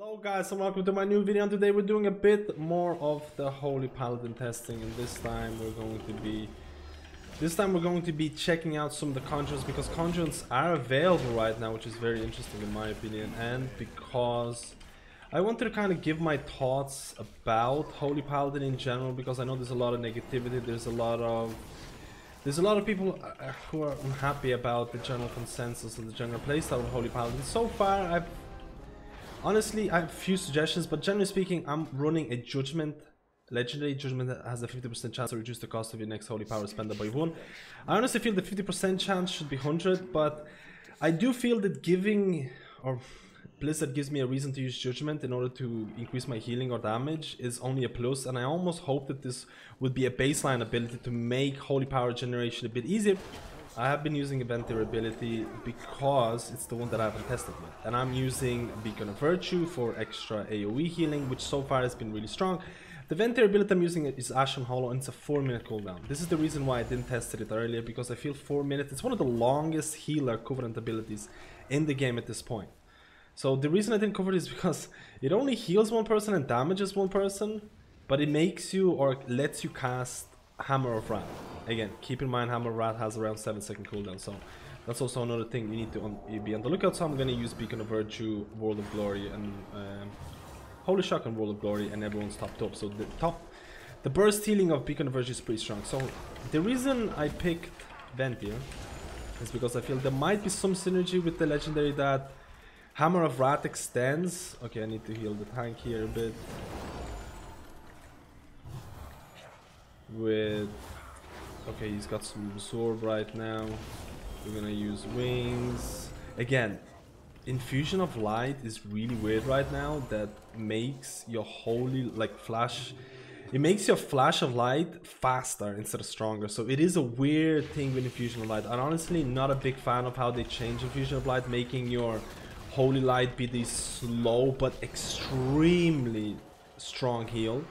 Hello guys and welcome to my new video, and today we're doing a bit more of the Holy Paladin testing, and this time we're going to be checking out some of the conjures, because conjures are available right now, which is very interesting in my opinion, and because I wanted to kind of give my thoughts about Holy Paladin in general, because I know there's a lot of negativity, there's a lot of people who are unhappy about the general consensus and the general playstyle of Holy Paladin. So far, honestly, I have a few suggestions, but generally speaking, I'm running a Judgment, Legendary Judgment that has a 50% chance to reduce the cost of your next Holy Power spender by 1. I honestly feel the 50% chance should be 100, but I do feel that Blizzard gives me a reason to use Judgment in order to increase my healing or damage is only a plus, and I almost hope that this would be a baseline ability to make Holy Power generation a bit easier. I have been using a Venthyr ability because it's the one that I haven't tested yet, and I'm using Beacon of Virtue for extra AoE healing, which so far has been really strong. The Venthyr ability I'm using is Ashen Hallow, and it's a 4-minute cooldown. This is the reason why I didn't test it earlier, because I feel 4 minutes, it's one of the longest healer covenant abilities in the game at this point. So the reason I didn't cover it is because it only heals one person and damages one person, but it makes you or lets you cast Hammer of Wrath. Again, keep in mind Hammer of Wrath has around 7-second cooldown, so that's also another thing you need to be on the lookout. So I'm going to use Beacon of Virtue, World of Glory, and Holy Shock and World of Glory, and everyone's topped up. So the burst healing of Beacon of Virtue is pretty strong. So the reason I picked Venthyr is because I feel there might be some synergy with the legendary that Hammer of Wrath extends. Okay, I need to heal the tank here a bit. Okay, he's got some absorb right now. We're gonna use wings. Again, infusion of light is really weird right now. That makes your holy flash. It makes your flash of light faster instead of stronger. So it is a weird thing with infusion of light. I'm honestly not a big fan of how they change infusion of light, making your holy light be this slow but extremely strong heal.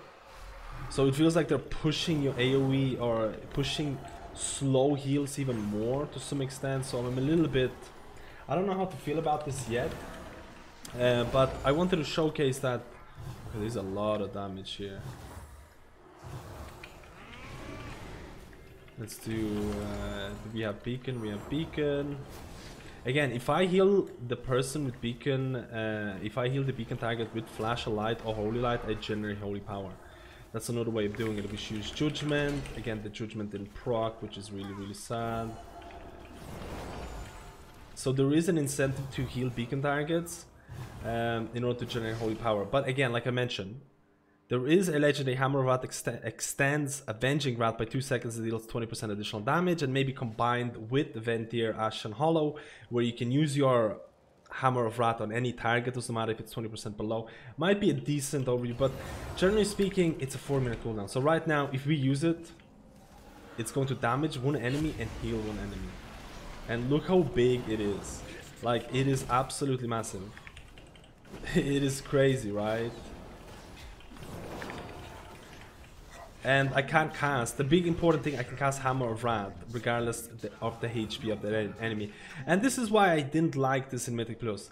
So it feels like they're pushing your AoE or pushing slow heals even more to some extent. So I'm a little bit, I don't know how to feel about this yet, but I wanted to showcase that. Okay, there's a lot of damage here. Let's do, we have Beacon. Again, if I heal the person with Beacon, if I heal the Beacon target with Flash of Light or Holy Light, I generate Holy Power. That's another way of doing it. We use Judgment. Again, the Judgment didn't proc, which is really, really sad. So there is an incentive to heal Beacon targets in order to generate Holy Power. But again, like I mentioned, there is a legendary Hammer of Wrath extends Avenging Wrath by 2 seconds. It deals 20% additional damage, and maybe combined with the Venthyr Ashen Hallow, where you can use your Hammer of Wrath on any target, doesn't matter if it's 20% below. Might be a decent overview, but generally speaking, it's a 4-minute cooldown. So right now, if we use it, it's going to damage one enemy and heal one enemy. And look how big it is. Like, it is absolutely massive. It is crazy, right? And I can't cast, the big important thing, I can cast Hammer of Wrath regardless of the HP of the enemy. And this is why I didn't like this in Mythic Plus.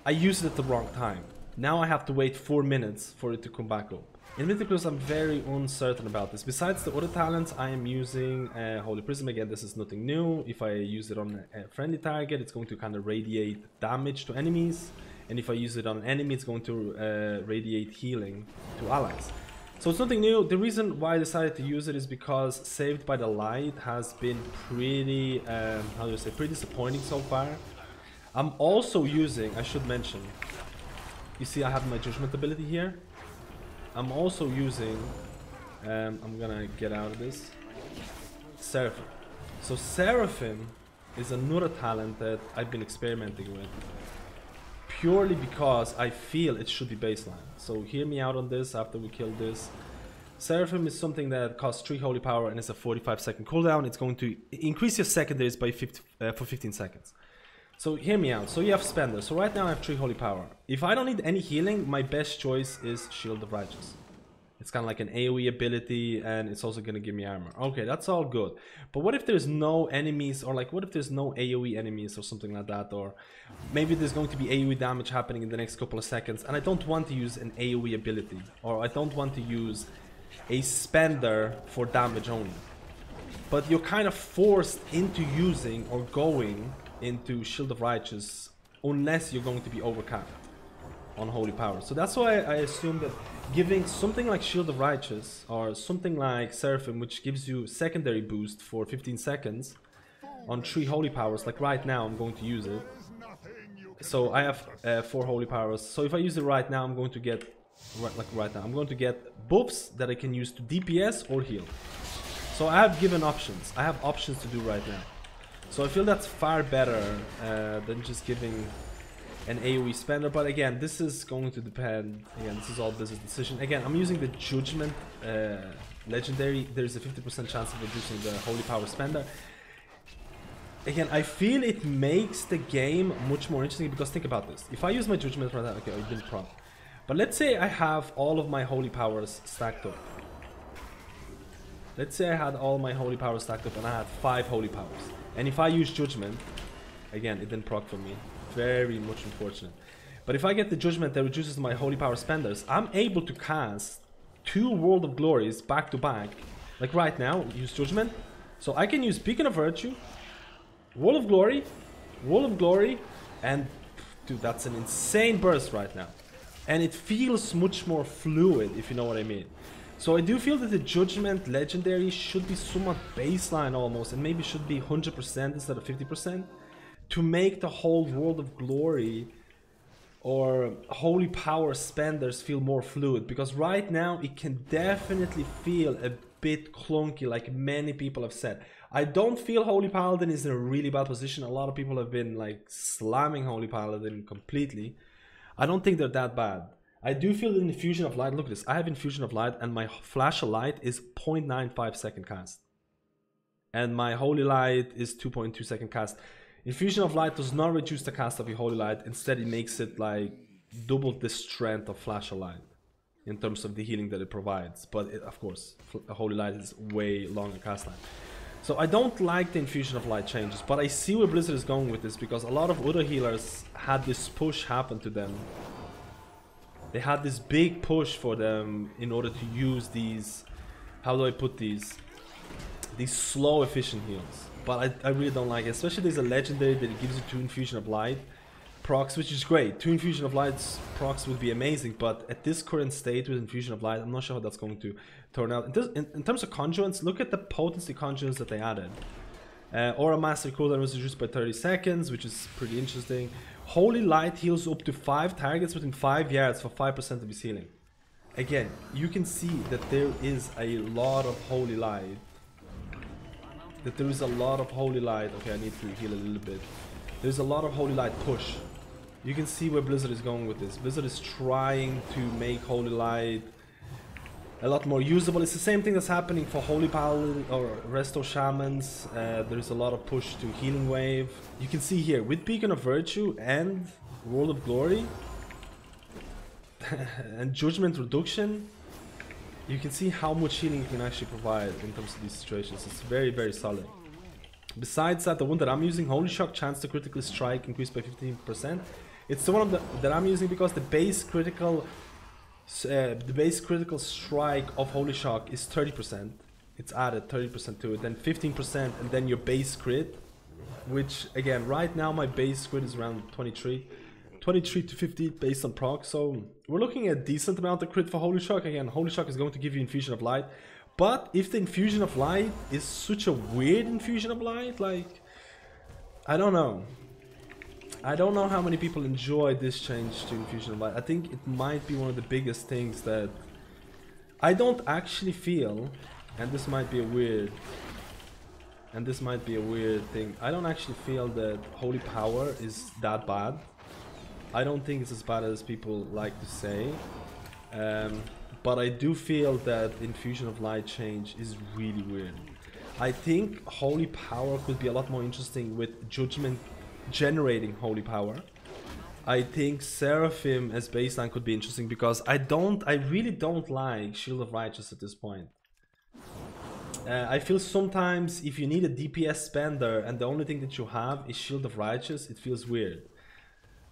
I used it at the wrong time. Now I have to wait 4 minutes for it to come back up. In Mythic Plus I'm very uncertain about this. Besides the other talents, I am using Holy Prism. Again, this is nothing new. If I use it on a friendly target, it's going to kind of radiate damage to enemies. And if I use it on an enemy, it's going to radiate healing to allies. So it's nothing new. The reason why I decided to use it is because Saved by the Light has been pretty, how do you say, pretty disappointing so far. I'm also using, I should mention, you see I have my Judgment ability here. I'm also using, I'm gonna get out of this, Seraphim. So Seraphim is another talent that I've been experimenting with, purely because I feel it should be baseline. So hear me out on this after we kill this. Seraphim is something that costs 3 Holy Power and it's a 45-second cooldown. It's going to increase your secondaries by for 15 seconds. So hear me out. So you have Spender. So right now I have 3 Holy Power. If I don't need any healing, my best choice is Shield of Righteous. It's kind of like an AoE ability, and it's also going to give me armor. Okay, that's all good. But what if there's no enemies, or like what if there's no AoE enemies or something like that? Or maybe there's going to be AoE damage happening in the next couple of seconds, and I don't want to use an AoE ability, or I don't want to use a spender for damage only. But you're kind of forced into using or going into Shield of Righteous unless you're going to be overcapped on Holy Power. So that's why I assume that giving something like Shield of Righteous or something like Seraphim, which gives you secondary boost for 15 seconds on 3 Holy Powers, like right now I'm going to use it. So I have 4 Holy Powers. So if I use it right now, I'm going to get, I'm going to get buffs that I can use to DPS or heal. So I have given options. I have options to do right now. So I feel that's far better than just giving an AoE spender. But again, this is going to depend. Again, this is all business decision. Again, I'm using the Judgment Legendary. There's a 50% chance of reducing the Holy Power spender. Again, I feel it makes the game much more interesting because think about this. If I use my Judgment right now, okay, I didn't prompt. But let's say I have all of my Holy Powers stacked up. Let's say I had all my Holy Powers stacked up and I had 5 Holy Powers. And if I use Judgment, again, it didn't proc for me. Very much unfortunate. But if I get the Judgment that reduces my Holy Power spenders, I'm able to cast 2 World of Glories back to back. Like right now, use Judgment. So I can use Beacon of Virtue, World of Glory, and dude, that's an insane burst right now. And it feels much more fluid, if you know what I mean. So I do feel that the Judgment Legendary should be somewhat baseline almost, and maybe should be 100% instead of 50%, to make the whole World of Glory or Holy Power spenders feel more fluid. Because right now it can definitely feel a bit clunky, like many people have said. I don't feel Holy Paladin is in a really bad position. A lot of people have been like slamming Holy Paladin completely. I don't think they're that bad. I do feel the Infusion of Light. Look at this. I have Infusion of Light and my Flash of Light is 0.95 second cast. And my Holy Light is 2.2 second cast. Infusion of Light does not reduce the cast of your Holy Light. Instead, it makes it like double the strength of Flash of Light in terms of the healing that it provides. But it, of course, Holy Light is way longer cast time. So I don't like the Infusion of Light changes. But I see where Blizzard is going with this because a lot of other healers had this push happen to them. They had this big push for them in order to use these, how do I put these slow efficient heals. But I really don't like it, especially there's a legendary that it gives you 2 Infusion of Light procs, which is great. 2 Infusion of Light procs would be amazing, but at this current state with Infusion of Light, I'm not sure how that's going to turn out. In terms of conjurants, look at the potency conjurants that they added. Aura Master cooldown was reduced by 30 seconds, which is pretty interesting. Holy Light heals up to 5 targets within 5 yards for 5% of his healing. Again, you can see that there is a lot of Holy Light. Okay, I need to heal a little bit. There's a lot of Holy Light push. You can see where Blizzard is going with this. Blizzard is trying to make Holy Light a lot more usable. It's the same thing that's happening for Holy Paladin or Resto Shamans. There's a lot of push to Healing Wave. You can see here with Beacon of Virtue and World of Glory and Judgment Reduction, you can see how much healing you can actually provide in terms of these situations. It's very, very solid. Besides that, the one that I'm using, Holy Shock, chance to critically strike increased by 15%. It's the one that I'm using because the base critical strike of Holy Shock is 30%. It's added 30% to it, then 15%, and then your base crit, which again, right now my base crit is around 23 to 50 based on proc. So we're looking at a decent amount of crit for Holy Shock. Again, Holy Shock is going to give you Infusion of Light, but if the Infusion of Light is such a weird Infusion of Light, like, I don't know how many people enjoy this change to Infusion of Light. I think it might be one of the biggest things that I don't actually feel, and this might be a weird thing, I don't actually feel that Holy Power is that bad. I don't think it's as bad as people like to say, but I do feel that Infusion of Light change is really weird. I think Holy Power could be a lot more interesting with Judgment generating Holy Power, I think Seraphim as baseline could be interesting because I really don't like Shield of Righteous at this point. I feel sometimes if you need a DPS spender and the only thing that you have is Shield of Righteous, it feels weird.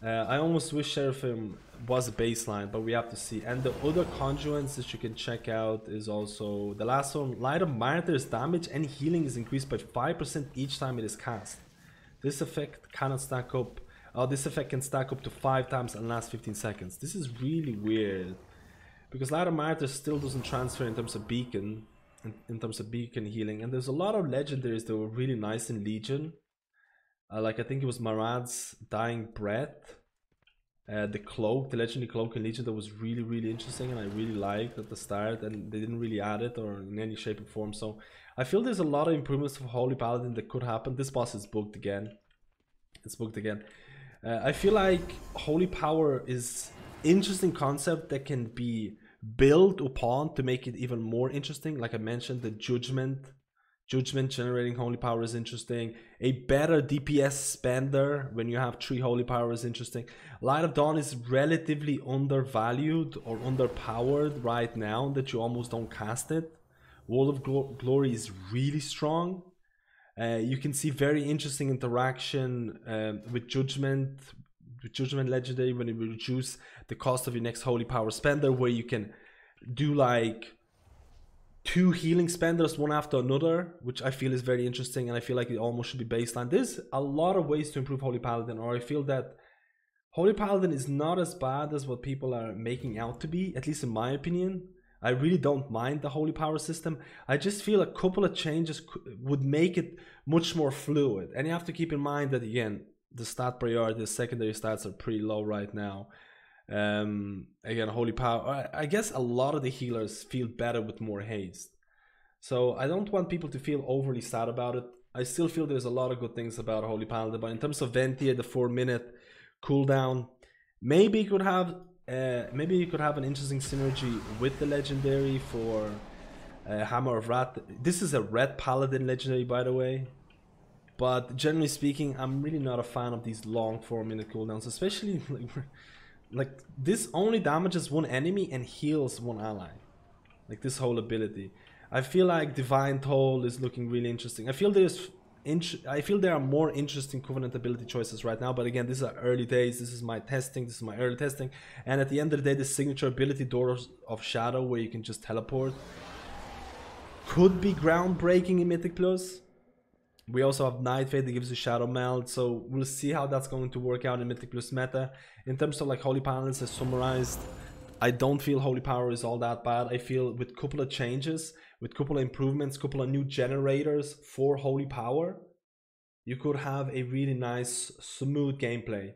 I almost wish Seraphim was a baseline, but we have to see. And the other conjurants that you can check out is also the last one. Light of Martyr's damage and healing is increased by 5% each time it is cast. This effect cannot stack up. This effect can stack up to 5 times and last 15 seconds. This is really weird because Light of Martyr still doesn't transfer in terms of beacon, in terms of beacon healing. And there's a lot of legendaries that were really nice in Legion. Like I think it was Marad's Dying Breath, the cloak, the legendary cloak in Legion that was really interesting and I really liked at the start, and they didn't really add it or in any shape or form. So I feel there's a lot of improvements for Holy Paladin that could happen. This boss is booked again. It's booked again. I feel like Holy Power is interesting concept that can be built upon to make it even more interesting. Like I mentioned, the Judgment generating Holy Power is interesting. A better DPS spender when you have 3 Holy Power is interesting. Light of Dawn is relatively undervalued or underpowered right now that you almost don't cast it. Wall of Glory is really strong. You can see very interesting interaction with Judgment Legendary when it will reduce the cost of your next Holy Power spender, where you can do like 2 healing spenders one after another, which I feel is very interesting, and I feel like it almost should be baseline. There's a lot of ways to improve Holy Paladin, or I feel that Holy Paladin is not as bad as what people are making out to be, at least in my opinion. I really don't mind the Holy Power system. I just feel a couple of changes would make it much more fluid. And you have to keep in mind that, again, the stat priority, the secondary stats are pretty low right now. Again, Holy Power, I guess a lot of the healers feel better with more haste. So I don't want people to feel overly sad about it. I still feel there's a lot of good things about Holy Paladin, but in terms of Venthyr, the 4-minute cooldown, maybe you could have an interesting synergy with the legendary for Hammer of Wrath. This is a red paladin legendary, by the way. But generally speaking, I'm really not a fan of these long 4-minute cooldowns, especially like this only damages one enemy and heals one ally. Like this whole ability. I feel like Divine Toll is looking really interesting. I feel there are more interesting Covenant ability choices right now, but again, these are early days. This is my testing. This is my early testing. And at the end of the day, the signature ability Doors of Shadow, where you can just teleport, could be groundbreaking in Mythic Plus. We also have Night Fade that gives you Shadow Meld, so we'll see how that's going to work out in Mythic Plus meta. In terms of like Holy Paladins as summarized, I don't feel Holy Power is all that bad. I feel with a couple of changes, with a couple of improvements, a couple of new generators for Holy Power, you could have a really nice, smooth gameplay.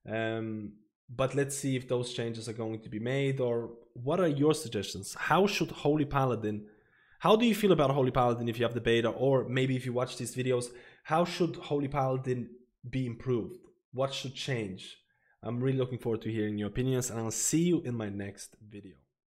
But let's see if those changes are going to be made, or what are your suggestions? How should Holy Paladin... How do you feel about Holy Paladin if you have the beta, or maybe if you watch these videos, how should Holy Paladin be improved? What should change? I'm really looking forward to hearing your opinions, and I'll see you in my next video.